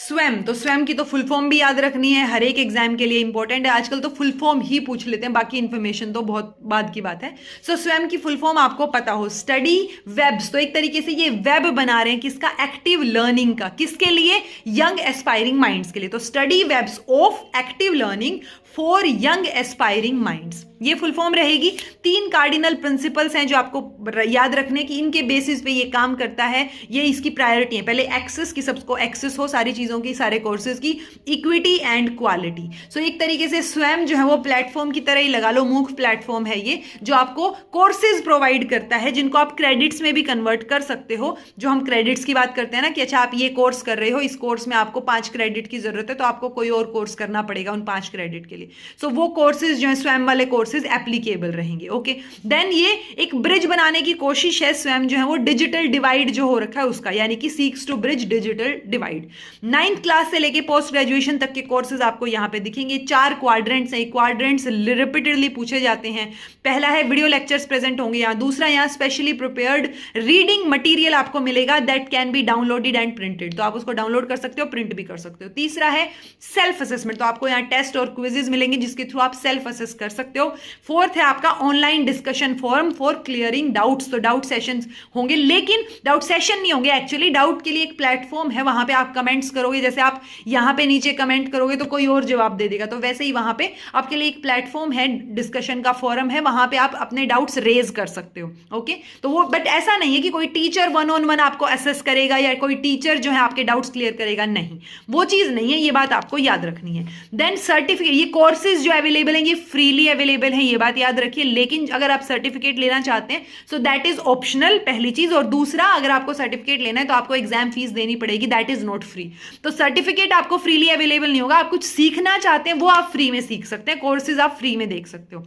स्वयं, तो स्वयं की तो फुल फॉर्म भी याद रखनी है, हर एक एग्जाम के लिए इंपॉर्टेंट है। आजकल तो फुल फॉर्म ही पूछ लेते हैं, बाकी इन्फॉर्मेशन तो बहुत बाद की बात है। सो स्वयं की फुल फॉर्म आपको पता हो, स्टडी वेब्स, तो एक तरीके से ये वेब बना रहे हैं किसका, एक्टिव लर्निंग का, किसके लिए, यंग एस्पायरिंग माइंड्स के लिए। तो study webs of active learning for young aspiring minds, ये फुल फॉर्म रहेगी। 3 कार्डिनल प्रिंसिपल्स हैं जो आपको याद रखने की, इनके बेसिस पे ये काम करता है, ये इसकी प्रायोरिटी है। पहले एक्सेस की, सबको एक्सेस हो सारी चीजों की, सारे कोर्सेज की, इक्विटी एंड क्वालिटी। सो एक तरीके से स्वयं जो है वो प्लेटफॉर्म की तरह ही लगा लो, मूक प्लेटफॉर्म है ये, जो आपको कोर्सेज प्रोवाइड करता है जिनको आप क्रेडिट्स में भी कन्वर्ट कर सकते हो। जो हम क्रेडिट्स की बात करते हैं ना कि अच्छा आप ये कोर्स कर रहे हो, इस कोर्स में आपको 5 क्रेडिट की जरूरत है, तो आपको कोई और कोर्स करना पड़ेगा उन 5 क्रेडिट के लिए। सो वो कोर्सेज जो है स्वयं वाले कोर्सेज एप्लीकेबल रहेंगे। ओके, देन ये एक ब्रिज बनाने की कोशिश है, स्वयं जो है वो डिजिटल डिवाइड जो हो रखा है उसका, यानी कि seeks to bridge digital divide. 9th class से लेके पोस्ट ग्रेजुएशन तक के कोर्सेज आपको यहां पे दिखेंगे। 4 क्वाड्रेंट्स हैं, क्वाड्रेंट्स रिपीटेडली पूछे जाते हैं। पहला है वीडियो लेक्चर्स प्रेजेंट होंगे यहाँ, दूसरा यहाँ स्पेशली प्रिपेयर्ड रीडिंग मटेरियल आपको मिलेगा that can be downloaded and printed, तो आप उसको डाउनलोड कर सकते हो, प्रिंट भी कर सकते हो। तीसरा है सेल्फ असेसमेंट, तो आपको यहाँ टेस्ट और क्विजेज मिलेंगे जिसके थ्रू आप सेल्फ असेस कर सकते हो। फोर्थ है आपका online discussion forum for clearing doubts, तो डाउट सेशंस होंगे, लेकिन डाउट सेशन नहीं होंगे एक्चुअली, डाउट के लिए एक प्लेटफॉर्म है, वहां पे आप कमेंट्स करोगे, जैसे आप यहां पे नीचे कमेंट करोगे तो कोई और जवाब दे देगा, तो वैसे ही वहां पे आपके लिए एक प्लेटफॉर्म है, डिस्कशन का फोरम है, वहां पे आप अपने डाउट्स रेज कर सकते हो। ओके, तो वो बट ऐसा नहीं है कि कोई टीचर 1-on-1 आपको असेस करेगा या कोई टीचर जो है आपके डाउट्स क्लियर करेगा, नहीं, वो चीज नहीं है, ये बात आपको याद रखनी है। देन सर्टिफिकेट, ये कोर्सेज जो अवेलेबल हैं ये फ्रीली अवेलेबल हैं, ये बात याद रखिए, लेकिन अगर आप सर्टिफिकेट लेना चाहते हैं सो दैट इज ऑप्शनल, पहली चीज। और दूसरा, अगर आपको सर्टिफिकेट लेना है तो आपको एग्जाम फीस देनी पड़ेगी, दैट इज नॉट फ्री। तो सर्टिफिकेट आपको फ्रीली अवेलेबल नहीं होगा, आप कुछ सीखना चाहते हैं वो आप फ्री में सीख सकते हैं, कोर्सेज आप फ्री में देख सकते हो।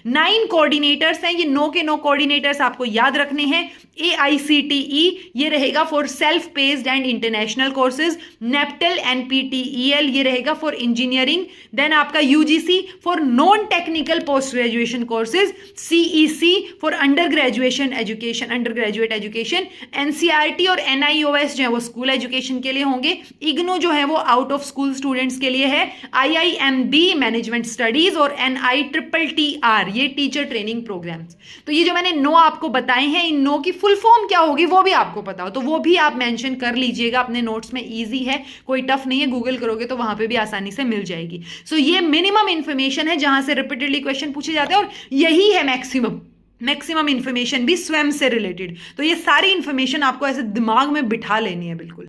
9 कोऑर्डिनेटर्स हैं, ये 9 के 9 कोऑर्डिनेटर्स आपको याद रखने हैं। AICTE ये रहेगा for self paced and international courses, NPTEL NPTEL ये रहेगा फॉर इंजीनियरिंग, देन आपका UGC for non technical post graduation courses, CEC for under graduation education, undergraduate education, NCERT और NIOS जो है वो स्कूल एजुकेशन के लिए होंगे, IGNOU जो है वो आउट ऑफ स्कूल स्टूडेंट्स के लिए है, IIMB मैनेजमेंट स्टडीज और NITTR ये टीचर ट्रेनिंग प्रोग्राम्स। तो ये जो मैंने 9 आपको बताए हैं, इन 9 की फुल फॉर्म क्या होगी वो भी आपको पता हो तो वो भी आप मेंशन कर लीजिएगा अपने नोट्स में, इजी है, कोई टफ नहीं है, गूगल करोगे तो वहां पे भी आसानी से मिल जाएगी। सो ये मिनिमम इंफॉर्मेशन है जहां से रिपीटेडली क्वेश्चन पूछे जाते हैं, और यही है मैक्सिमम इंफॉर्मेशन भी स्वयं से रिलेटेड। तो ये सारी इंफॉर्मेशन आपको ऐसे दिमाग में बिठा लेनी है बिल्कुल।